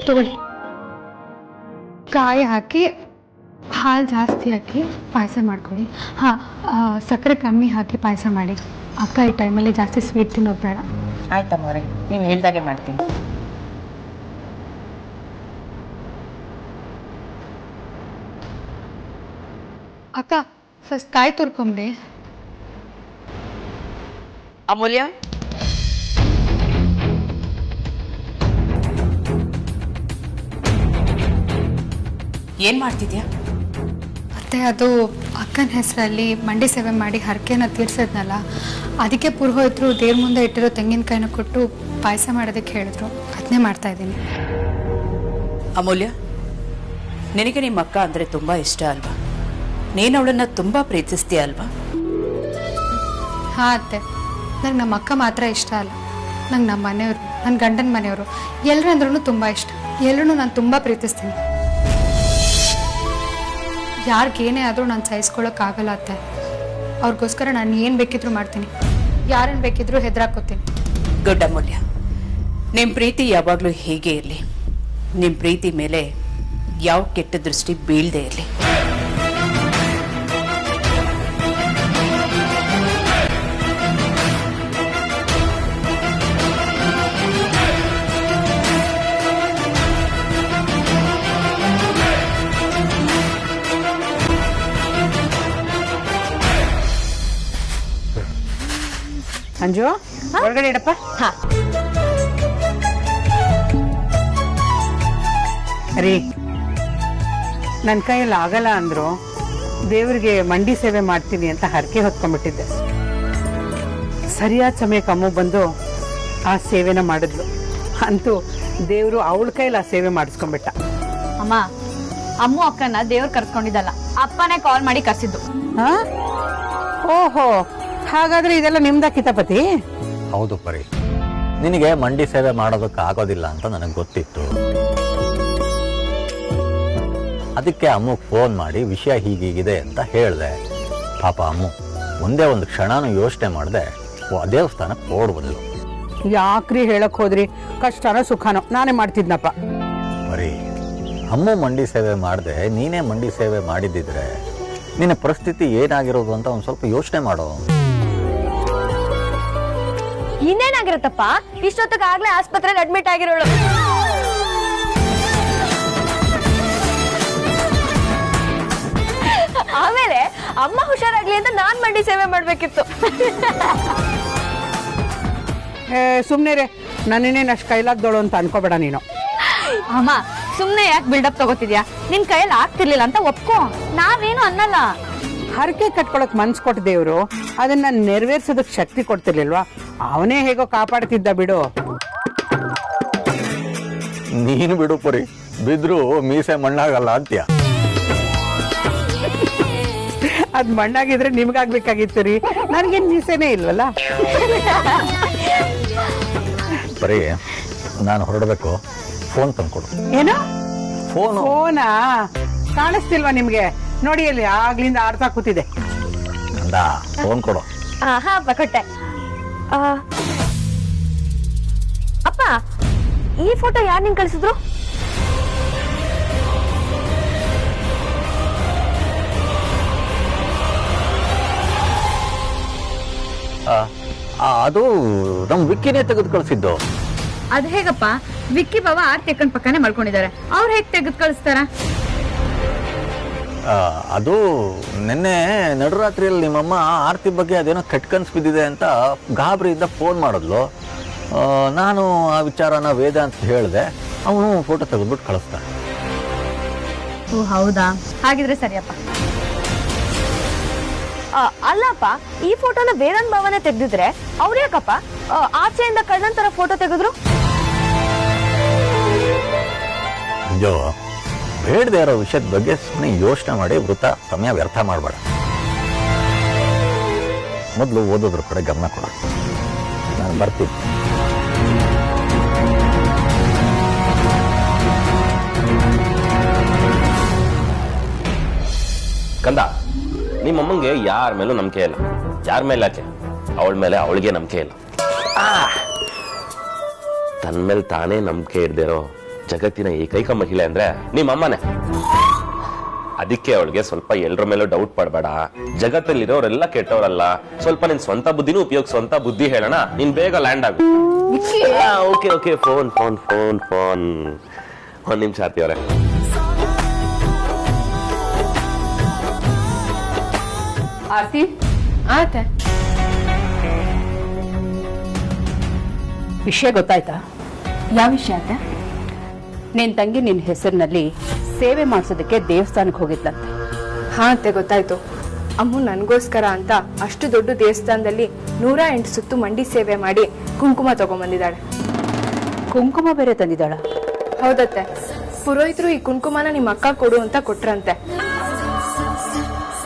ತಗೊಳ್ಳಿ. ಕಾಯಿ ಹಾಕಿ ಹಾಲು ಜಾಸ್ತಿ ಹಾಕಿ ಪಾಯಸ ಮಾಡ್ಕೊಳ್ಳಿ. ಹಾಂ, ಸಕ್ಕರೆ ಕಮ್ಮಿ ಹಾಕಿ ಪಾಯಸ ಮಾಡಿ. ಅಕ್ಕ ಈ ಟೈಮಲ್ಲಿ ಜಾಸ್ತಿ ಸ್ವೀಟ್ ತಿನ್ನೋದು ಬೇಡ. ಆಯ್ತಮ್ಮವ್ರೆ, ನೀವು ಹೇಳ್ದಾಗೆ ಮಾಡ್ತೀನಿ. ಅಕ್ಕ ಫಸ್ಟ್ ಕಾಯಿ ತುರ್ಕೊಂಬಿಡಿ. ಅಮೂಲ್ಯ, ಏನ್ ಮಾಡ್ತಿದ್ಯಾ? ಮತ್ತು ಅದು ಅಕ್ಕನ ಹೆಸರಲ್ಲಿ ಮಂಡಿ ಸೇವೆ ಮಾಡಿ ಹರಕೆನ ತೀರ್ಸಿದ್ನಲ್ಲ, ಅದಕ್ಕೆ ಪುರೋಹಿತರು ದೇವ್ರ ಮುಂದೆ ಇಟ್ಟಿರೋ ತೆಂಗಿನಕಾಯಿನ ಕೊಟ್ಟು ಪಾಯಸ ಮಾಡೋದಕ್ಕೆ ಹೇಳಿದ್ರು. ಅದನ್ನೇ ಮಾಡ್ತಾ ಇದ್ದೀನಿ. ಅಮೂಲ್ಯ, ನಿನಗೆ ನಿಮ್ಮ ಅಕ್ಕ ಅಂದ್ರೆ ತುಂಬಾ ಇಷ್ಟ ಅಲ್ವಾ? ನೀನು ಅವಳನ್ನ ತುಂಬಾ ಪ್ರೀತಿಸ್ತೀಯ ಅಲ್ವಾ? ಹಾಂ ಅತ್ತೆ, ನಂಗೆ ನಮ್ಮ ಅಕ್ಕ ಮಾತ್ರ ಇಷ್ಟ ಅಲ್ಲ, ನಂಗೆ ನಮ್ಮ ಮನೆಯವರು, ನನ್ನ ಗಂಡನ ಮನೆಯವರು ಎಲ್ಲರಂದ್ರೂ ತುಂಬ ಇಷ್ಟ. ಎಲ್ಲರೂ ನಾನು ತುಂಬ ಪ್ರೀತಿಸ್ತೀನಿ. ಯಾರಿಗೇನೇ ಆದರೂ ನಾನು ಸಹಿಸ್ಕೊಳ್ಳೋಕ್ಕಾಗಲ್ಲ ಅತ್ತೆ. ಅವ್ರಿಗೋಸ್ಕರ ನಾನು ಏನು ಬೇಕಿದ್ರೂ ಮಾಡ್ತೀನಿ, ಯಾರನ್ನು ಬೇಕಿದ್ರೂ ಹೆದರಾಕೋತೀನಿ. ಗುಡ್ ಅಮೂಲ್ಯ, ನಿಮ್ಮ ಪ್ರೀತಿ ಯಾವಾಗಲೂ ಹೀಗೆ ಇರಲಿ. ನಿಮ್ಮ ಪ್ರೀತಿ ಮೇಲೆ ಯಾವ ಕೆಟ್ಟ ದೃಷ್ಟಿ ಬೀಳದೆ ಇರಲಿ. ಅಂಜು, ಹೊರಗಡೆ ಇಡಪ್ಪ. ರೀ, ನನ್ನ ಕೈಯಲ್ಲಿ ಆಗಲ್ಲ ಅಂದ್ರು ದೇವ್ರಿಗೆ ಮಂಡಿ ಸೇವೆ ಮಾಡ್ತೀನಿ ಅಂತ ಹರಕೆ ಹೊತ್ಕೊಂಡ್ಬಿಟ್ಟಿದ್ದೆ. ಸರಿಯಾದ ಸಮಯಕ್ಕೆ ಅಮ್ಮ ಬಂದು ಆ ಸೇವೆನ ಮಾಡಿದ್ಲು. ಅಂತೂ ದೇವ್ರು ಅವಳ ಕೈಯಲ್ಲಿ ಆ ಸೇವೆ ಮಾಡಿಸ್ಕೊಂಡ್ಬಿಟ್ಟ. ಅಮ್ಮ, ಅಮ್ಮು ಅಕ್ಕನ ದೇವ್ರು ಕರ್ಸ್ಕೊಂಡಿದ್ದಲ್ಲ, ಅಪ್ಪನೇ ಕಾಲ್ ಮಾಡಿ ಕರ್ಸಿದ್ದು. ಹಾ, ಓಹೋ, ಹಾಗಾದ್ರೆ ಇದೆಲ್ಲ ನಿಮ್ದ ಕಿತಾಪತಿ? ಹೌದು ಪರಿ, ನಿನಗೆ ಮಂಡಿ ಸೇವೆ ಮಾಡೋದಕ್ಕೆ ಆಗೋದಿಲ್ಲ ಅಂತ ನನಗೆ ಗೊತ್ತಿತ್ತು. ಅದಕ್ಕೆ ಅಮ್ಮಗ್ ಫೋನ್ ಮಾಡಿ ವಿಷಯ ಹೀಗೀಗಿದೆ ಅಂತ ಹೇಳಿದೆ. ಪಾಪ ಅಮ್ಮು ಒಂದೇ ಒಂದು ಕ್ಷಣನೂ ಯೋಚನೆ ಮಾಡದೆ ದೇವಸ್ಥಾನಕ್ಕೆ ಓಡ್ಬಂದ್ಲು. ಯಾಕ್ರಿ ಹೇಳಕ್ ಹೋದ್ರಿ? ಕಷ್ಟನೋ ಸುಖನೋ ನಾನೇ ಮಾಡ್ತಿದ್ನಪ್ಪ. ಪರಿ, ಅಮ್ಮು ಮಂಡಿ ಸೇವೆ ಮಾಡದೆ ನೀನೇ ಮಂಡಿ ಸೇವೆ ಮಾಡಿದ್ದಿದ್ರೆ ನಿನ್ನ ಪರಿಸ್ಥಿತಿ ಏನಾಗಿರೋದು ಅಂತ ಒಂದು ಸ್ವಲ್ಪ ಯೋಚನೆ ಮಾಡೋ. ಇನ್ನೇನಾಗಿರುತ್ತಪ್ಪ, ಇಷ್ಟೊತ್ತಿಗಾಗ್ಲೇ ಆಸ್ಪತ್ರೆಯಲ್ಲಿ ಅಡ್ಮಿಟ್ ಆಗಿರೋಳು. ಆಮೇಲೆ ಅಮ್ಮ ಹುಷಾರಾಗ್ಲಿ ಅಂತ ನಾನ್ ಮಂಡಿ ಸೇವೆ ಮಾಡ್ಬೇಕಿತ್ತು. ಸುಮ್ನೆ ರೇ, ನನ್ನೇನೇನು ಅಷ್ಟು ಕೈಲಾಗ್ದೋಳು ಅಂತ ಅನ್ಕೋಬೇಡ ನೀನು. ಅಮ್ಮ, ಸುಮ್ನೆ ಯಾಕೆ ಬಿಲ್ಡಪ್ ತಗೋತಿದ್ಯಾ? ನಿನ್ ಕೈಯಲ್ಲಿ ಆಗ್ತಿರ್ಲಿಲ್ಲ ಅಂತ ಒಪ್ಕೋ, ನಾವೇನು ಅನ್ನಲ್ಲ. ಹರಕೆ ಕಟ್ಕೊಳಕ್ ಮನ್ಸ್ ಕೊಟ್ಟ ದೇವ್ರು ಅದನ್ನ ನೆರವೇರ್ಸೋದಕ್ ಶಕ್ತಿ ಕೊಡ್ತಿರ್ಲಿಲ್ವಾ? ಅವನೇ ಹೇಗೋ ಕಾಪಾಡ್ತಿದ್ದ ಬಿಡು. ನೀನು ಬಿಡು ಪರಿ, ಬಿದ್ರು ಮೀಸೆ ಮಣ್ಣಾಗಲ್ಲ ಅಂತ್ಯ. ಅದ್ ಮಣ್ಣಾಗಿದ್ರೆ ನಿಮ್ಗಾಗ್ಬೇಕಾಗಿತ್ತು ರೀ, ನನ್ಗೇನ್ ಮೀಸೆನೇ ಇಲ್ವಲ್ಲ. ಬರೀ ನಾನು ಹೊರಡಬೇಕು, ಫೋನ್ ತಂದ್ಕೊಡು. ಏನು ಫೋನಾ? ಕಾಣಿಸ್ತಿಲ್ವಾ ನಿಮ್ಗೆ? ನೋಡಿ ಅಲ್ಲಿ ಆಗ್ಲಿಂದ ಆಡ್ತಾ ಕೂತಿದೆ. ಅಂದ ಫೋನ್ ಕೊಡು. ಹಾ ಅಪ್ಪ, ಕೊಟ್ಟೆ. ಅಪ್ಪ, ಈ ಫೋಟೋ ಯಾರು ನಿಂಗೆ ಕಳಿಸಿದ್ರು? ಅದು ನಮ್ ವಿಕ್ಕಿನೇ ತೆಗೆದು ಕಳಿಸಿದ್ದು. ಅದ್ ಹೇಗಪ್ಪ? ವಿಕ್ಕಿ ಬಾವ ಆರ್ತಿ ಅಕ್ಕನ ಪಕ್ಕನೆ ಮಾಡ್ಕೊಂಡಿದ್ದಾರೆ, ಅವ್ರು ಹೇಗ್ ತೆಗೆದು ಕಳಿಸ್ತಾರ? ಅದು ನಿನ್ನೆ ನಡುರಾತ್ರಿಯಲ್ಲಿ ನಿಮ್ಮಮ್ಮ ಆರ್ತಿ ಬಗ್ಗೆ ಅದೇನೋ ಕೆಟ್ಟ ಕನ್ಸು ಬಿದ್ದಿದೆ ಅಂತ ಗಾಬರಿಯಿಂದ ಫೋನ್ ಮಾಡಿದ್ಲು. ನಾನು ಆ ವಿಚಾರನ ವೇದ ಅಂತ ಹೇಳಿದೆ, ಅವನು ಫೋಟೋ ತೆಗೆದ್ಬಿಟ್ಟು ಕಳಿಸ್ತಾನೆ. ಓ ಹೌದಾ, ಹಾಗಿದ್ರೆ ಸರಿಯಪ್ಪ. ಅಲ್ಲಪ್ಪ, ಈ ಫೋಟೋನ ವೇದಾಂತ್ ಭಾವನೆ ತೆಗ್ದಿದ್ರೆ ಅವ್ರು ಯಾಕಪ್ಪ ಆಚೆಯಿಂದ ಕಳ್ಳನ್ ತರ ಫೋಟೋ ತೆಗೆದ್ರು? ಅಯ್ಯೋ, ಬೇಡದೇ ಇರೋ ವಿಷಯದ ಬಗ್ಗೆ ಸುಮ್ಮನೆ ಯೋಚನೆ ಮಾಡಿ ವೃಥಾ ಸಮಯ ವ್ಯರ್ಥ ಮಾಡಬೇಡ. ಮೊದಲು ಓದೋದ್ರ ಕಡೆ ಗಮನ ಕೊಡ. ನಾನು ಬರ್ತೀನಿ. ಕಂದ, ನಿಮ್ಮಮ್ಮಂಗೆ ಯಾರ ಮೇಲೂ ನಂಬಿಕೆ ಇಲ್ಲ. ಯಾರ ಮೇಲೆ ಯಾಕೆ, ಅವಳ ಮೇಲೆ ಅವಳಿಗೆ ನಂಬಿಕೆ ಇಲ್ಲ. ತನ್ನ ಮೇಲೆ ತಾನೇ ನಂಬಿಕೆ ಇರ್ದಿರೋ ಜಗತ್ತಿನ ಏಕೈಕ ಮಹಿಳೆ ಅಂದ್ರೆ ನಿಮ್ಮಮ್ಮನೇ. ಅದಕ್ಕೆ ಅವಳಿಗೆ ಸ್ವಲ್ಪ ಎಲ್ಲರ ಮೇಲೂ ಡೌಟ್ ಪಡಬೇಡ. ಜಗತ್ತಲ್ಲಿರೋರೆಲ್ಲ ಕೆಟ್ಟವರಲ್ಲ, ಸ್ವಲ್ಪ ನಿನ್ ಸ್ವಂತ ಬುದ್ಧಿನೂ ಉಪಯೋಗಿಸುವಂತ ಬುದ್ಧಿ ಹೇಳೋಣ, ನೀನ್ ಬೇಗ ಲ್ಯಾಂಡ್ ಆಗು. Okay okay, phone phone phone phone. ಒಂದ್ ನಿಮಿಷ ಆರ್ತಿ ಅವರೇ. ಆರ್ತಿ, ಆತೆ ವಿಷಯ ಗೊತ್ತಾಯ್ತಾ? ಯಾವ ವಿಷಯ ಅತ್ತೆ? ನಿನ್ ತಂಗಿ ನಿನ್ ಹೆಸರಿನಲ್ಲಿ ಸೇವೆ ಮಾಡಿಸೋದಕ್ಕೆ ದೇವಸ್ಥಾನಕ್ಕೆ ಹೋಗಿದ್ಲಂತೆ. ಹಾ ಅತ್ತೆ, ಗೊತ್ತಾಯ್ತು. ಅಮ್ಮು ನನಗೋಸ್ಕರ ಅಂತ ಅಷ್ಟು ದೊಡ್ಡ ದೇವಸ್ಥಾನದಲ್ಲಿ 108 ಸುತ್ತು ಮಂಡಿ ಸೇವೆ ಮಾಡಿ ಕುಂಕುಮ ತಗೊಂಡ್ಬಂದಿದ್ದಾಳೆ. ಕುಂಕುಮ ಬೇರೆ ತಂದಿದ್ದಾಳ? ಹೌದತ್ತೆ, ಪುರೋಹಿತರು ಈ ಕುಂಕುಮನ ನಿಮ್ಮ ಅಕ್ಕ ಕೊಡು ಅಂತ ಕೊಟ್ರಂತೆ.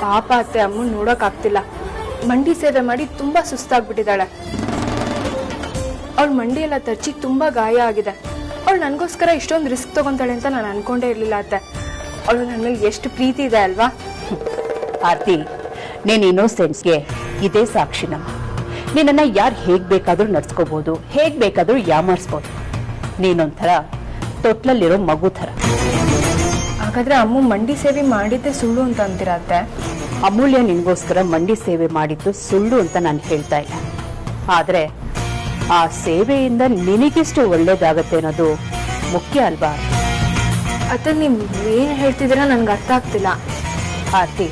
ಪಾಪ ಅತ್ತೆ, ಅಮ್ಮನ್ ನೋಡಕ್ ಆಗ್ತಿಲ್ಲ. ಮಂಡಿ ಸೇವೆ ಮಾಡಿ ತುಂಬಾ ಸುಸ್ತಾಗ್ಬಿಟ್ಟಿದ್ದಾಳೆ. ಅವಳ ಮಂಡಿ ಎಲ್ಲ ತರ್ಚಿ ತುಂಬಾ ಗಾಯ ಆಗಿದೆ. ಅವಳು ನನಗೋಸ್ಕರ ಇಷ್ಟೊಂದು ರಿಸ್ಕ್ ತಗೊಂತಾಳೆ ಅಂತ ನಾನು ಅನ್ಕೊಂಡೇ ಇರ್ಲಿಲ್ಲ ಅತ್ತೆ. ಅವಳು ನನ್ನ ಮೇಲೆ ಎಷ್ಟು ಪ್ರೀತಿ ಇದೆ ಅಲ್ವಾ? ಆರ್ತಿ, ನೀನ್ ಇನ್ನೋಸೆನ್ಸ್ಗೆ ಇದೇ ಸಾಕ್ಷಿ. ನಿನ್ನನ್ನ ಯಾರು ಹೇಗ್ ಬೇಕಾದ್ರೂ ನಡ್ಸ್ಕೋಬಹುದು, ಹೇಗ್ ಬೇಕಾದ್ರೂ ಯಾಮಾರಿಸ್ಬೋದು. ನೀನೊಂಥರ ತೊಟ್ಲಲ್ಲಿರೋ ಮಗು ಥರ. ಹಾಗಾದ್ರೆ ಅಮ್ಮು ಮಂಡಿ ಸೇವೆ ಮಾಡಿದ್ದೆ ಸುಳ್ಳು ಅಂತ ಅಂತೀರಾ ಅತ್ತೆ? ಅಮೂಲ್ಯ ನಿನ್ಗೋಸ್ಕರ ಮಂಡಿ ಸೇವೆ ಮಾಡಿದ್ದು ಸುಳ್ಳು ಅಂತ ನಾನು ಹೇಳ್ತಾ ಇಲ್ಲ. ಆದ್ರೆ ಆ ಸೇವೆಯಿಂದ ನಿನಗೆಷ್ಟು ಒಳ್ಳೇದಾಗತ್ತೆ ಅನ್ನೋದು ಮುಖ್ಯ ಅಲ್ವಾ? ಅತ್ತೆ, ನೀವ್ ಏನ್ ಹೇಳ್ತಿದ್ದೀರಾ ನನ್ಗೆ ಅರ್ಥ ಆಗ್ತಿಲ್ಲ. ಆರ್ತಿ,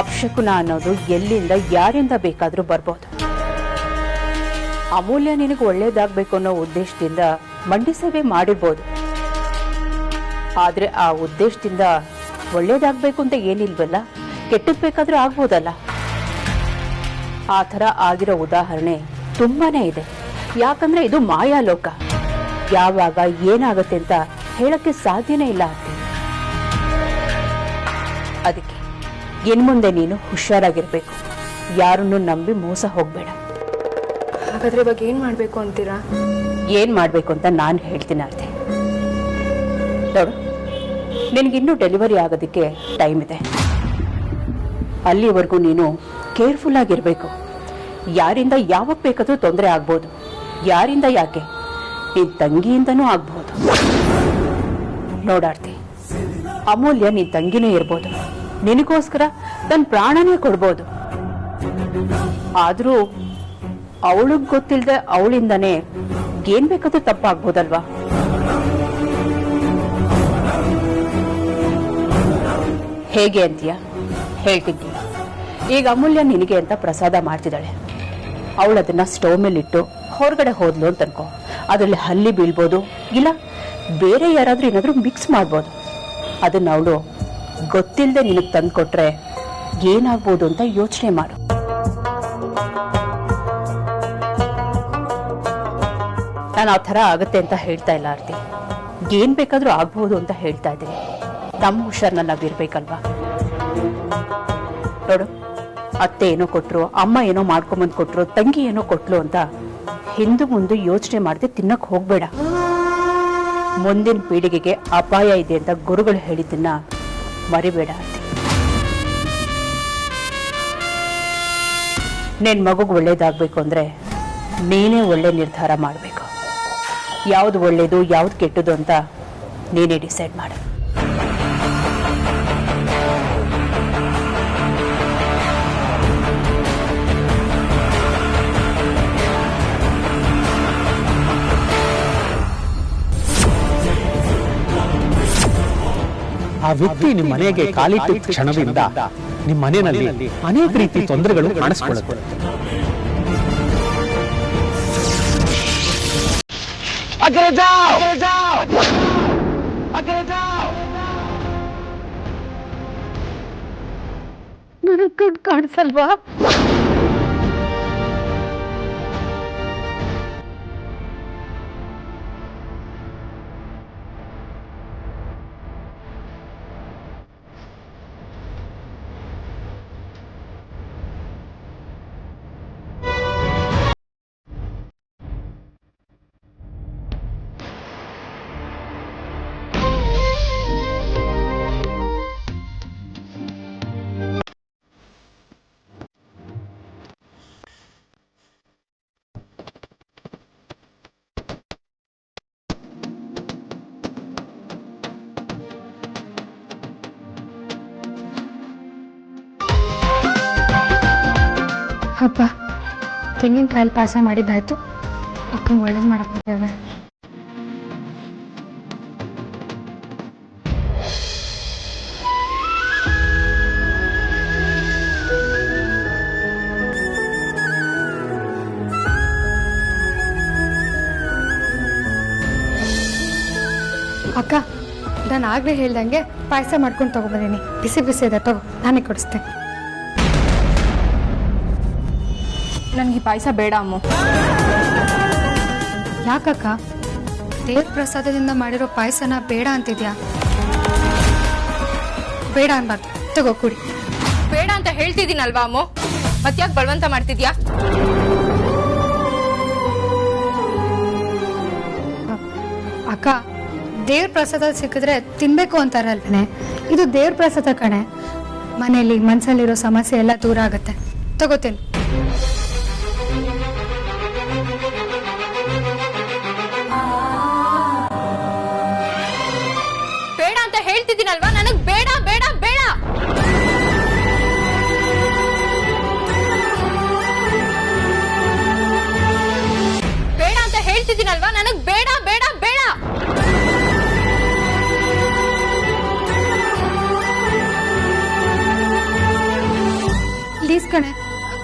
ಅಪಶಕುನ ಅನ್ನೋದು ಎಲ್ಲಿಂದ ಯಾರಿಂದ ಬೇಕಾದ್ರೂ ಬರ್ಬೋದು. ಅಮೂಲ್ಯ ನಿನಗೆ ಒಳ್ಳೇದಾಗ್ಬೇಕು ಅನ್ನೋ ಉದ್ದೇಶದಿಂದ ಮಂಡಿ ಸೇವೆ ಮಾಡಿರ್ಬೋದು. ಆದ್ರೆ ಆ ಉದ್ದೇಶದಿಂದ ಒಳ್ಳೇದಾಗ್ಬೇಕು ಅಂತ ಏನಿಲ್ವಲ್ಲ, ಕೆಟ್ಟದ್ ಬೇಕಾದ್ರೂ ಆಗ್ಬೋದಲ್ಲ. ಆ ಥರ ಆಗಿರೋ ಉದಾಹರಣೆ ತುಂಬಾನೇ ಇದೆ. ಯಾಕಂದ್ರೆ ಇದು ಮಾಯಾಲೋಕ. ಯಾವಾಗ ಏನಾಗತ್ತೆ ಅಂತ ಹೇಳಕ್ಕೆ ಸಾಧ್ಯನೇ ಇಲ್ಲ ಆರ್ತಿ. ಅದಕ್ಕೆ ಇನ್ಮುಂದೆ ನೀನು ಹುಷಾರಾಗಿರ್ಬೇಕು. ಯಾರನ್ನು ನಂಬಿ ಮೋಸ ಹೋಗ್ಬೇಡ. ಹಾಗಾದ್ರೆ ಇವಾಗ ಏನ್ ಮಾಡ್ಬೇಕು ಅಂತೀರಾ? ಏನ್ ಮಾಡ್ಬೇಕು ಅಂತ ನಾನು ಹೇಳ್ತೀನಿ ಆರ್ತಿ. ನೋಡು, ನಿನ್ಗಿನ್ನೂ ಡೆಲಿವರಿ ಆಗೋದಕ್ಕೆ ಟೈಮ್ ಇದೆ. ಅಲ್ಲಿವರೆಗೂ ನೀನು ಕೇರ್ಫುಲ್ ಆಗಿರ್ಬೇಕು. ಯಾರಿಂದ ಯಾವಾಗ ಬೇಕಾದ್ರೂ ತೊಂದರೆ ಆಗ್ಬೋದು. ಯಾರಿಂದ ಯಾಕೆ, ನಿನ್ ತಂಗಿಯಿಂದನೂ ಆಗ್ಬಹುದು. ನೋಡಾರ್ತಿ, ಅಮೂಲ್ಯ ನಿನ್ ತಂಗಿನೇ ಇರ್ಬೋದು. ನಿನಗೋಸ್ಕರ ತನ್ನ ಪ್ರಾಣನೇ ಕೊಡ್ಬೋದು. ಆದ್ರೂ ಅವಳಿಗೆ ಗೊತ್ತಿಲ್ಲದೆ ಅವಳಿಂದನೇ ಏನ್ ಬೇಕಾದ್ರೂ ತಪ್ಪಾಗ್ಬೋದಲ್ವಾ? ಹೇಗೆ ಅಂತೀಯ? ಹೇಳ್ತಿದ್ದೀನಿ. ಈಗ ಅಮೂಲ್ಯ ನಿನಗೆ ಅಂತ ಪ್ರಸಾದ ಮಾಡ್ತಿದ್ದಾಳೆ. ಅವಳು ಅದನ್ನ ಸ್ಟವ್ ಮೇಲಿಟ್ಟು ಹೊರಗಡೆ ಹೋದ್ಲು ಅಂತ ಅನ್ಕೋ. ಅದರಲ್ಲಿ ಹಲ್ಲಿ ಬೀಳ್ಬೋದು, ಇಲ್ಲ ಬೇರೆ ಯಾರಾದ್ರೂ ಏನಾದ್ರೂ ಮಿಕ್ಸ್ ಮಾಡ್ಬೋದು. ಅದನ್ನ ಅವಳು ಗೊತ್ತಿಲ್ಲದೆ ನಿನಗೆ ತಂದು ಕೊಟ್ರೆ ಏನಾಗ್ಬೋದು ಅಂತ ಯೋಚನೆ ಮಾಡು. ನಾನು ಆ ಥರ ಆಗತ್ತೆ ಅಂತ ಹೇಳ್ತಾ ಇಲ್ಲ ಆರ್ತಿ. ಏನ್ ಬೇಕಾದ್ರೂ ಆಗ್ಬಹುದು ಅಂತ ಹೇಳ್ತಾ ಇದ್ದೀನಿ. ನಮ್ಮ ಹುಷಾರ್ನಲ್ಲಿ ನಾವಿರ್ಬೇಕಲ್ವಾ? ನೋಡು, ಅತ್ತೆ ಏನೋ ಕೊಟ್ರು, ಅಮ್ಮ ಏನೋ ಮಾಡ್ಕೊಂಬಂದ್ ಕೊಟ್ರು, ತಂಗಿ ಏನೋ ಕೊಟ್ಲು ಅಂತ ಹಿಂದು ಮುಂದೆ ಯೋಚನೆ ಮಾಡದೆ ತಿನ್ನಕ್ ಹೋಗ್ಬೇಡ. ಮುಂದಿನ ಪೀಳಿಗೆಗೆ ಅಪಾಯ ಇದೆ ಅಂತ ಗುರುಗಳು ಹೇಳಿದ್ದನ್ನ ಮರಿಬೇಡ ಆರ್ತಿ. ನಿನ್ ಮಗುಗೆ ಒಳ್ಳೇದಾಗ್ಬೇಕು ಅಂದ್ರೆ ನೀನೇ ಒಳ್ಳೆ ನಿರ್ಧಾರ ಮಾಡಬೇಕು. ಯಾವ್ದು ಒಳ್ಳೇದು ಯಾವ್ದು ಕೆಟ್ಟದು ಅಂತ ನೀನೇ ಡಿಸೈಡ್ ಮಾಡು. ಆ ವ್ಯಕ್ತಿ ನಿಮ್ಮ ಮನೆಗೆ ಕಾಲಿಟ್ಟ ಕ್ಷಣದಿಂದ ನಿಮ್ಮ ಮನೆಯಲ್ಲಿ ಅನೇಕ ರೀತಿ ತೊಂದರೆಗಳು ಕಾಣಿಸ್ಕೊಳ್ಳುತ್ತೆ. ನನಗ್ ಕಣ್ ಕಾಣಿಸಲ್ವಾ? ಹಬ್ಬ ತೆಂಗಿನಕಾಯಲ್ಲಿ ಪಾಯಸ ಮಾಡಿದ್ದಾಯ್ತು. ಅಕ್ಕಂಗೆ ಒಳ್ಳೇದು ಮಾಡಕ್ಕಿದ್ದೇವೆ. ಅಕ್ಕ, ನಾನು ಆಗ್ಲೇ ಹೇಳ್ದಂಗೆ ಪಾಯಸ ಮಾಡ್ಕೊಂಡು ತಗೊಬಂದೀನಿ. ಬಿಸಿ ಬಿಸಿ ಇದೆ, ತಗೋ, ನಾನೇ ಕೊಡಿಸ್ತೇನೆ. ನನ್ಗೆ ಈ ಪಾಯಸ ಬೇಡ ಅಮ್ಮ. ಯಾಕಕ್ಕ? ದೇವ್ರ ಪ್ರಸಾದದಿಂದ ಮಾಡಿರೋ ಪಾಯಸನ ಬೇಡ ಅಂತಿದ್ಯಾ? ಬೇಡ ಅನ್ಬಾರ್ದು, ತಗೋ ಕುಡಿ. ಬೇಡ ಅಂತ ಹೇಳ್ತಿದ್ದೀನಲ್ವಾ ಅಮ್ಮ, ಮತ್ತ್ಯಾಕೆ ಬಲವಂತ ಮಾಡ್ತಿದ್ಯಾ? ಅಕ್ಕ, ದೇವ್ರ ಪ್ರಸಾದ ಸಿಕ್ಕಿದ್ರೆ ತಿನ್ಬೇಕು ಅಂತಾರಲ್ವೇ? ಇದು ದೇವ್ರ ಪ್ರಸಾದ ಕಣೆ. ಮನೆಯಲ್ಲಿ ಮನ್ಸಲ್ಲಿರೋ ಸಮಸ್ಯೆ ಎಲ್ಲ ದೂರ ಆಗುತ್ತೆ. ತಗೋತೀನಿ. ಬೇಡ ಅಂತ ಹೇಳ್ತಿದ್ದೀನಲ್ವಾ, ನನಗ್ ಬೇಡ ಬೇಡ ಬೇಡ. ಬೇಡ ಅಂತ ಹೇಳ್ತಿದ್ದೀನಲ್ವಾ, ನನಗ್ ಬೇಡ ಬೇಡ ಬೇಡ. ಪ್ಲೀಸ್ ಕಣೆ,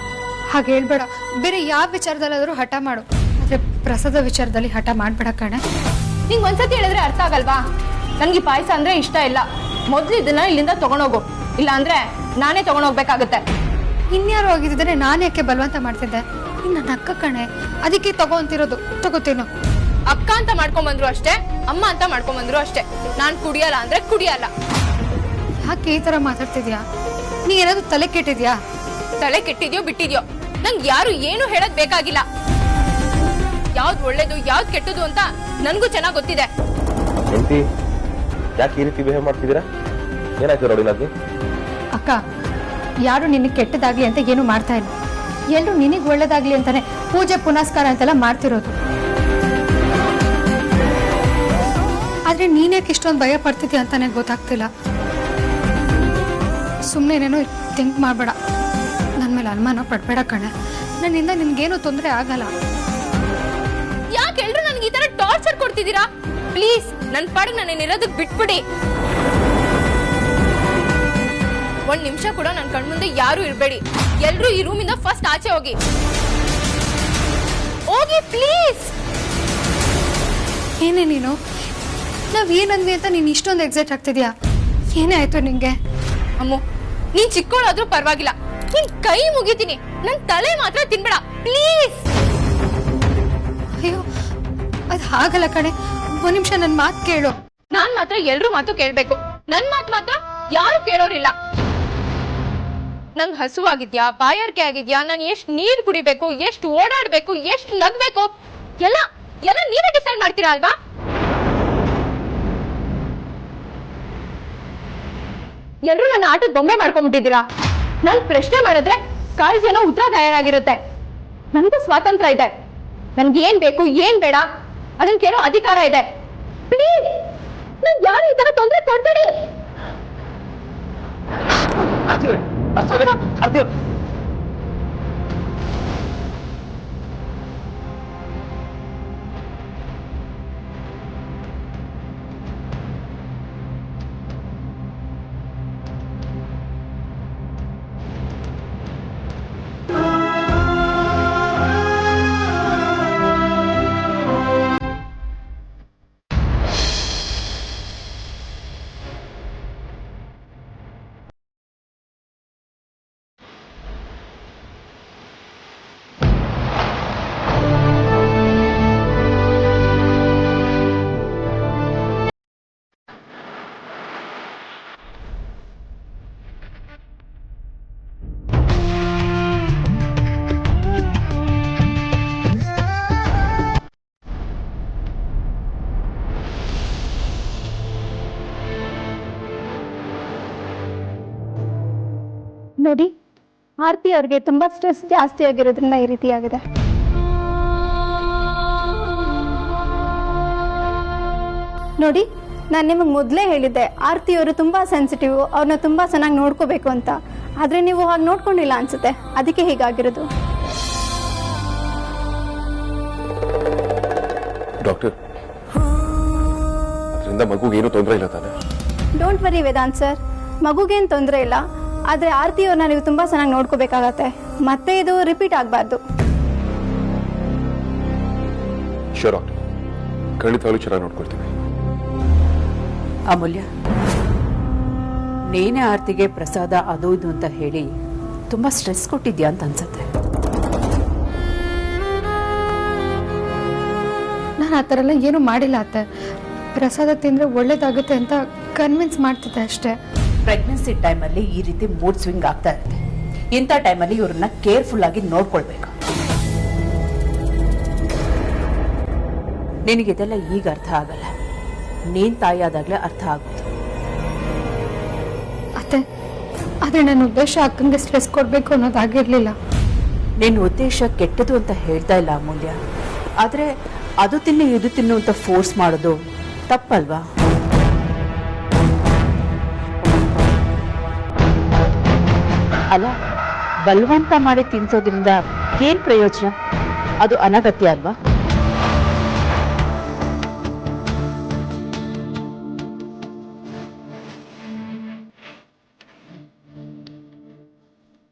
ಹಾಗೆ ಹೇಳ್ಬೇಡ. ಬೇರೆ ಯಾವ ವಿಚಾರದಲ್ಲಾದ್ರೂ ಹಠ ಮಾಡು, ಆದ್ರೆ ಪ್ರಸಾದ ವಿಚಾರದಲ್ಲಿ ಹಠ ಮಾಡ್ಬೇಡ ಕಣೆ. ನಿಂಗ್ ಒಂದ್ಸತಿ ಹೇಳಿದ್ರೆ ಅರ್ಥ ಆಗಲ್ವಾ? ನನ್ಗೆ ಪಾಯಸ ಅಂದ್ರೆ ಇಷ್ಟ ಇಲ್ಲ. ಮೊದ್ಲು ಇದನ್ನ ಇಲ್ಲಿಂದ ತಗೊಂಡೋಗು, ಇಲ್ಲ ಅಂದ್ರೆ ನಾನೇ ತಗೊಂಡೋಗ್ಬೇಕಾಗತ್ತೆ. ಇನ್ಯಾರು ಹೋಗಿದ್ರೆ ನಾನು ಯಾಕೆ ಬಲವಂತ ಮಾಡ್ತಿದ್ದೆ? ಇನ್ನು ನನ್ನ ಅಕ್ಕ ಕಣೆ, ಅದಕ್ಕೆ ತಗೋಂತಿರೋದು. ತಗೋತೀನೋ? ಅಕ್ಕ ಅಂತ ಮಾಡ್ಕೊಂಬಂದ್ರು ಅಷ್ಟೇ, ಅಮ್ಮ ಅಂತ ಮಾಡ್ಕೊಂಬಂದ್ರು ಅಷ್ಟೇ. ನಾನ್ ಕುಡಿಯಲ್ಲ ಅಂದ್ರೆ ಕುಡಿಯಲ್ಲ. ಯಾಕೆ ಈ ತರ ಮಾತಾಡ್ತಿದ್ಯಾ? ನೀ ಏನಾದ್ರು ತಲೆ ಕೆಟ್ಟಿದ್ಯಾ? ತಲೆ ಕೆಟ್ಟಿದ್ಯೋ ಬಿಟ್ಟಿದ್ಯೋ, ನಂಗೆ ಯಾರು ಏನು ಹೇಳಕ್ ಬೇಕಾಗಿಲ್ಲ. ಯಾವ್ದು ಒಳ್ಳೇದು ಯಾವ್ದು ಕೆಟ್ಟದು ಅಂತ ನನ್ಗೂ ಚೆನ್ನಾಗ್ ಗೊತ್ತಿದೆ. ಯಾಕೆ ಈ ರೀತಿ ಬಿಹೇವ್ ಮಾಡ್ತಿದ್ದೀರಾ? ಏನಾಯ್ತು ರೋಡಿನಲ್ಲಿ? ಅಕ್ಕ, ಯಾರು ನಿನಗೆ ಕೆಟ್ಟದಾಗ್ಲಿ ಅಂತ ಏನು ಮಾಡ್ತಾ ಇಲ್ಲ. ಎಲ್ಲರೂ ನಿನಗ್ ಒಳ್ಳೇದಾಗ್ಲಿ ಅಂತಾನೆ ಪೂಜೆ ಪುನಸ್ಕಾರ ಅಂತೆಲ್ಲ ಮಾಡ್ತಿರೋದು. ಆದ್ರೆ ನೀನ್ಯಾಕೆ ಇಷ್ಟೊಂದು ಭಯ ಪಡ್ತಿದ್ಯಾ ಅಂತಾನೆ ಗೊತ್ತಾಗ್ತಿಲ್ಲ. ಸುಮ್ಮನೆ ಏನೇನೋ ಥಿಂಕ್ ಮಾಡ್ಬೇಡ. ನನ್ನ ಮೇಲೆ ಅನುಮಾನ ಪಡ್ಬೇಡ ಕಣೆ. ನನ್ನಿಂದ ನಿನ್ಗೇನು ತೊಂದರೆ ಆಗಲ್ಲ. ಯಾಕೆ ಎಲ್ರು ನನ್ಗೆ ಈ ತರ ಟಾರ್ಚರ್ ಕೊಡ್ತಿದ್ದೀರಾ? ಪ್ಲೀಸ್ ನನ್ ಪಾಡಿಗೆ ನಾನು ಇರೋದಕ್ಕೆ ಬಿಟ್ಬಿಡಿ. ಒಂದ್ ನಿಮಿಷ ಕೂಡ ನನ್ ಕಣ್ಮುಂದೆ ಯಾರು ಇರ್ಬೇಡಿ. ಎಲ್ರು ಈ ರೂಮಿಂದ ಫಸ್ಟ್ ಆಚೆ ಹೋಗಿ ಹೋಗಿ ಪ್ಲೀಸ್. ಏನೇ ನೀನು? ನಾವ್ ಏನಂದ್ವಿ ಅಂತ ನೀನ್ ಇಷ್ಟೊಂದು ಎಕ್ಸೈಟ್ ಆಗ್ತಿದ್ಯಾ? ಏನೇ ಆಯ್ತು ನಿಂಗೆ? ಅಮ್ಮು, ನೀನ್ ಚಿಕ್ಕೋಳಾದ್ರೂ ಪರವಾಗಿಲ್ಲ, ನಿನ್ ಕೈ ಮುಗಿತೀನಿ, ನನ್ ತಲೆ ಮಾತ್ರ ತಿನ್ಬೇಡ ಪ್ಲೀಸ್. ಅಯ್ಯೋ, ಅದ್ ಹಾಗಲ್ಲ ಕಣೆ. ಒಂದ್ ನಿಮಿಷ ನನ್ ಮಾತು ಕೇಳು. ನಾನ್ ಮಾತ್ರ ಎಲ್ರೂ ಮಾತು ಕೇಳ್ಬೇಕು, ನನ್ ಮಾತು ಮಾತ್ರ ಯಾರು ಕೇಳೋರಿಲ್ಲ. ನಂಗ್ ಹಸುವಾಗಿದ್ಯಾ, ಬಾಯಾರಿಕೆ ಆಗಿದ್ಯಾ, ನಾನು ಎಷ್ಟ್ ನೀರ್ ಕುಡಿಬೇಕು, ಎಷ್ಟು ಓಡಾಡ್ಬೇಕು, ಎಷ್ಟು ನಗ್ಬೇಕು, ಎಲ್ಲ ಎಲ್ಲ ನೀವೇ ಡಿಸೈಡ್ ಮಾಡ್ತೀರಾ ಅಲ್ವಾ? ಎಲ್ರು ನನ್ನ ಆಟದ ಬೊಂಬೆ ಮಾಡ್ಕೊಂಡ್ಬಿಟ್ಟಿದ್ದೀರಾ. ನನ್ ಪ್ರಶ್ನೆ ಮಾಡಿದ್ರೆ ಕಾಳಜಿನೋ ಉತ್ತರ ತಯಾರಾಗಿರುತ್ತೆ. ನನ್ಗೂ ಸ್ವಾತಂತ್ರ್ಯ ಇದೆ. ನನ್ಗೆ ಏನ್ ಬೇಕು ಏನ್ ಬೇಡ ಅದನ್ನ ಕೇಳೋ ಅಧಿಕಾರ ಇದೆ. ಪ್ಲೀಸ್, ನನ್ ಯಾರು ಈ ತರ ತೊಂದರೆ ಕೊಡ್ಬೇಡಿ. ನೋಡಿ, ಆರ್ತಿ ಅವ್ರಿಗೆ ತುಂಬಾ ಸ್ಟ್ರೆಸ್ ಜಾಸ್ತಿ ಆಗಿರೋದ್ರಿಂದ ಈ ರೀತಿ ಆಗಿದೆ. ನೋಡಿ, ನಾನು ನಿಮಗೆ ಮೊದಲೇ ಹೇಳಿದ್ದೆ ಆರ್ತಿ ಅವರು ತುಂಬಾ ಸೆನ್ಸಿಟಿವ್, ಅವ್ರನ್ನ ತುಂಬಾ ಚೆನ್ನಾಗಿ ನೋಡ್ಕೋಬೇಕು ಅಂತ. ಆದ್ರೆ ನೀವು ಹಾಗೆ ನೋಡ್ಕೊಂಡಿಲ್ಲ ಅನ್ಸುತ್ತೆ, ಅದಕ್ಕೆ ಹೀಗಾಗಿರೋದು. ಡಾಕ್ಟರ್, ಅದರಿಂದ ಮಗುಗೆ ಏನೂ ತೊಂದರೆ ಇಲ್ಲ ತಾನೆ? ಡೋಂಟ್ ವರಿ ವೇದಾಂತ್ ಸರ್, ಮಗುಗೇನು ತೊಂದರೆ ಇಲ್ಲ. ಆದರೆ ಆರ್ತಿಯವ್ರನ್ನ ನೀವು ತುಂಬ ಚೆನ್ನಾಗಿ ನೋಡ್ಕೋಬೇಕಾಗತ್ತೆ. ಮತ್ತೆ ಇದು ರಿಪೀಟ್ ಆಗಬಾರ್ದು. ಶೋರ್ ಡಾಕ್ಟರ್, ಖಂಡಿತವಾಗ್ಲೂ ಚೆನ್ನಾಗಿ ನೋಡ್ಕೊಳ್ತೀವಿ. ಅಮೂಲ್ಯ, ನೇನೆ ಆರ್ತಿಗೆ ಪ್ರಸಾದ ಅದು ಇದು ಅಂತ ಹೇಳಿ ತುಂಬಾ ಸ್ಟ್ರೆಸ್ ಕೊಟ್ಟಿದ್ಯಾ ಅಂತ ಅನ್ಸತ್ತೆ. ನಾನು ಆ ಥರ ಎಲ್ಲ ಏನೂ ಮಾಡಿಲ್ಲ ಅತ್ತೆ. ಪ್ರಸಾದ ತಿಂದರೆ ಒಳ್ಳೇದಾಗುತ್ತೆ ಅಂತ ಕನ್ವಿನ್ಸ್ ಮಾಡ್ತಿದ್ದೆ ಅಷ್ಟೇ. ಪ್ರೆಗ್ನೆನ್ಸಿ ಟೈಮಲ್ಲಿ ಈ ರೀತಿ ಮೂಡ್ ಸ್ವಿಂಗ್ ಆಗ್ತಾ ಇರುತ್ತೆ. ಇಂಥ ಟೈಮಲ್ಲಿ ಇವ್ರನ್ನ ಕೇರ್ಫುಲ್ ಆಗಿ ನೋಡ್ಕೊಳ್ಬೇಕು. ನಿನಗಿದೆಲ್ಲ ಈಗ ಅರ್ಥ ಆಗಲ್ಲ, ನೀನ್ ತಾಯಿ ಆದಾಗ್ಲೇ ಅರ್ಥ ಆಗುತ್ತೆ. ಅತ್ತೆ, ಆದರೆ ನನ್ನ ಉದ್ದೇಶ ಅಕ್ಕಂಗೆ ಸ್ಟ್ರೆಸ್ ಕೊಡಬೇಕು ಅನ್ನೋದಾಗಿರ್ಲಿಲ್ಲ. ನಿನ್ನ ಉದ್ದೇಶ ಕೆಟ್ಟದು ಅಂತ ಹೇಳ್ತಾ ಇಲ್ಲ ಅಮೂಲ್ಯ, ಆದ್ರೆ ಅದು ತಿನ್ನು ಇದು ತಿನ್ನು ಅಂತ ಫೋರ್ಸ್ ಮಾಡೋದು ತಪ್ಪಲ್ವಾ? ಅಲ್ಲ, ಬಲವಂತ ಮಾಡಿ ತಿನ್ಸೋದ್ರಿಂದ ಏನ್ ಪ್ರಯೋಜನ? ಅದು ಅನಗತ್ಯ ಅಲ್ವಾ?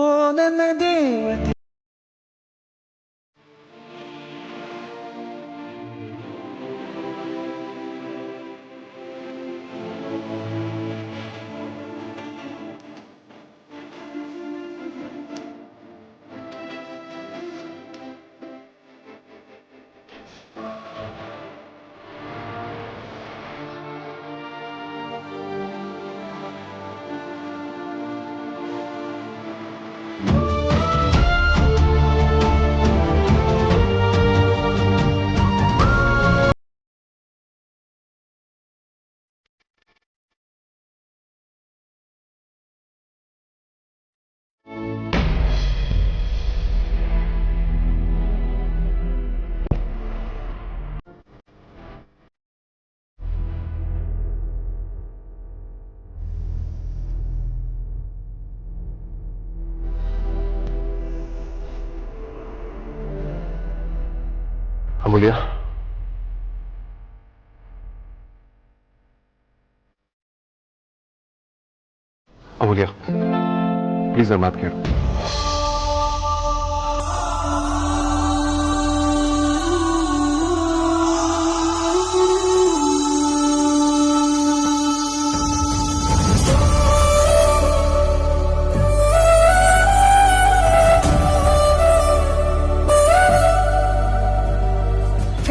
ಓ ನನ್ನ ದೇವತೆ, ಅಮೂಲ್ಯ, ಅಮೂಲ್ಯ, ಪ್ಲೀಸ್ ನನ್ನ ಮಾತು ಕೇಳು.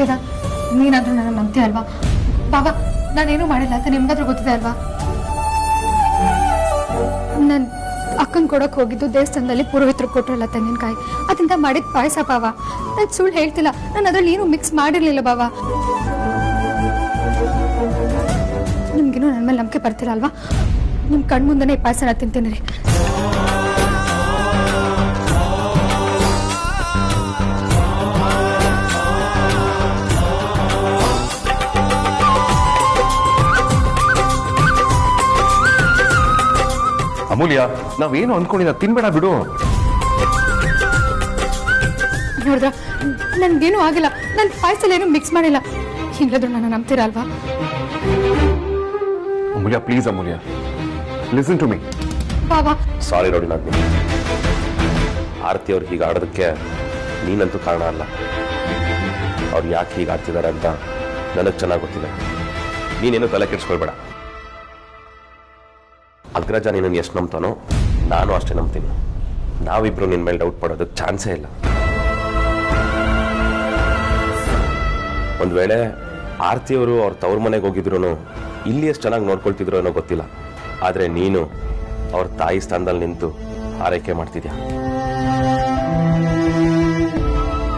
ವೇದಾಂತ್, ನೀನಾದ್ರೂ ನನ್ನ ನಂಬ್ತೀಯ ಅಲ್ವಾ? ಬಾಬಾ, ನಾನೇನು ಮಾಡಿಲ್ಲ ಅಂತ ನಿಮ್ಗಾದ್ರೂ ಗೊತ್ತಿದೆ ಅಲ್ವಾ? ನಾನು ಅಕ್ಕನ್ ಕೊಡಕ್ ಹೋಗಿದ್ದು ದೇವಸ್ಥಾನದಲ್ಲಿ ಪುರೋಹಿತರು ಕೊಟ್ಟರಲ್ಲ ತೆಂಗಿನಕಾಯಿ, ಅದರಿಂದ ಮಾಡಿದ ಪಾಯಸ ಬಾವ. ನಾನು ಸುಳ್ಳು ಹೇಳ್ತಿಲ್ಲ, ನಾನು ಅದ್ರಲ್ಲಿ ಏನು ಮಿಕ್ಸ್ ಮಾಡಿರ್ಲಿಲ್ಲ ಬಾವ. ನಿಮ್ಗೇನು ನನ್ನ ಮೇಲೆ ನಂಬಿಕೆ ಬರ್ತಿಲ್ಲ ಅಲ್ವಾ? ನಿಮ್ ಕಣ್ ಮುಂದೆನೇ ಈ ಪಾಯಸನ ತಿಂತೀನಿ ರೀ. ಅಮೂಲ್ಯ, ನಾವೇನು ಅಂದ್ಕೊಂಡಿಲ್ಲ, ತಿನ್ಬೇಡ ಬಿಡು. ನೋಡಿದ್ರ, ನನ್ಗೇನು ಆಗಿಲ್ಲ. ನಾನು ಪಾಯಸಲ್ಲಿ ಏನು ಮಿಕ್ಸ್ ಮಾಡಿಲ್ಲ. ಹಿಂಗಾದ್ರೂ ನನ್ನ ನಂಬ್ತೀರಾ ಅಲ್ವಾ? Amulya, please Amulya, listen to me. ಬಾಬಾ, ಸಾರಿ ನೋಡಿ ನಾನು ಆರತಿ ಅವ್ರು ಹೀಗೆ ಆಡೋದಕ್ಕೆ ನೀನಂತೂ ಕಾರಣ ಅಲ್ಲ. ಅವ್ರು ಯಾಕೆ ಹೀಗೆ ಆಡ್ತಿದ್ದಾರೆ ಅಂತ ನನಗೆ ಚೆನ್ನಾಗಿ ಗೊತ್ತಿದೆ. ನೀನೇನು ತಲೆ ಕೆಡಿಸ್ಕೊಳ್ಬೇಡ. ಅಗ್ರಜ ನೀನು ಎಷ್ಟು ನಂಬ್ತಾನೋ ನಾನು ಅಷ್ಟೇ ನಂಬ್ತೀನಿ. ನಾವಿಬ್ರು ನಿನ್ನ ಮೇಲೆ ಡೌಟ್ ಪಡೋದಕ್ಕೆ ಚಾನ್ಸೇ ಇಲ್ಲ. ಒಂದು ವೇಳೆ ಆರ್ತಿಯವರು ಅವ್ರ ತವ್ರ ಮನೆಗೆ ಹೋಗಿದ್ರು ಇಲ್ಲಿ ಎಷ್ಟು ಚೆನ್ನಾಗಿ ನೋಡ್ಕೊಳ್ತಿದ್ರು ಅನ್ನೋ ಗೊತ್ತಿಲ್ಲ. ಆದರೆ ನೀನು ಅವ್ರ ತಾಯಿ ಸ್ಥಾನದಲ್ಲಿ ನಿಂತು ಆರೈಕೆ ಮಾಡ್ತಿದ್ಯಾ.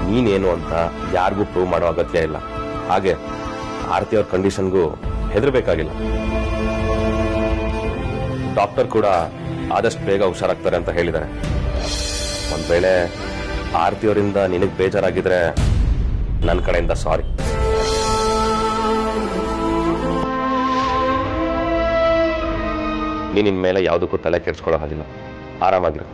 ನೀನೇನು ಅಂತ ಯಾರಿಗೂ ಪ್ರೂವ್ ಮಾಡೋ ಅಗತ್ಯ ಇಲ್ಲ. ಹಾಗೆ ಆರ್ತಿಯವ್ರ ಕಂಡೀಷನ್ಗೂ ಹೆದರ್ಬೇಕಾಗಿಲ್ಲ. ಡಾಕ್ಟರ್ ಕೂಡ ಆದಷ್ಟು ಬೇಗ ಹುಷಾರಾಗ್ತಾರೆ ಅಂತ ಹೇಳಿದ್ದಾರೆ. ಒಂದ್ ವೇಳೆ ಆರ್ತಿಯವರಿಂದ ನಿನಗೆ ಬೇಜಾರಾಗಿದ್ರೆ ನನ್ನ ಕಡೆಯಿಂದ ಸಾರಿ. ನೀನ್ ಇನ್ಮೇಲೆ ಯಾವುದಕ್ಕೂ ತಲೆ ಕೆಡ್ಸ್ಕೊಳ್ಳೋ ಹಾಗಿಲ್ಲ, ಆರಾಮಾಗಿರು.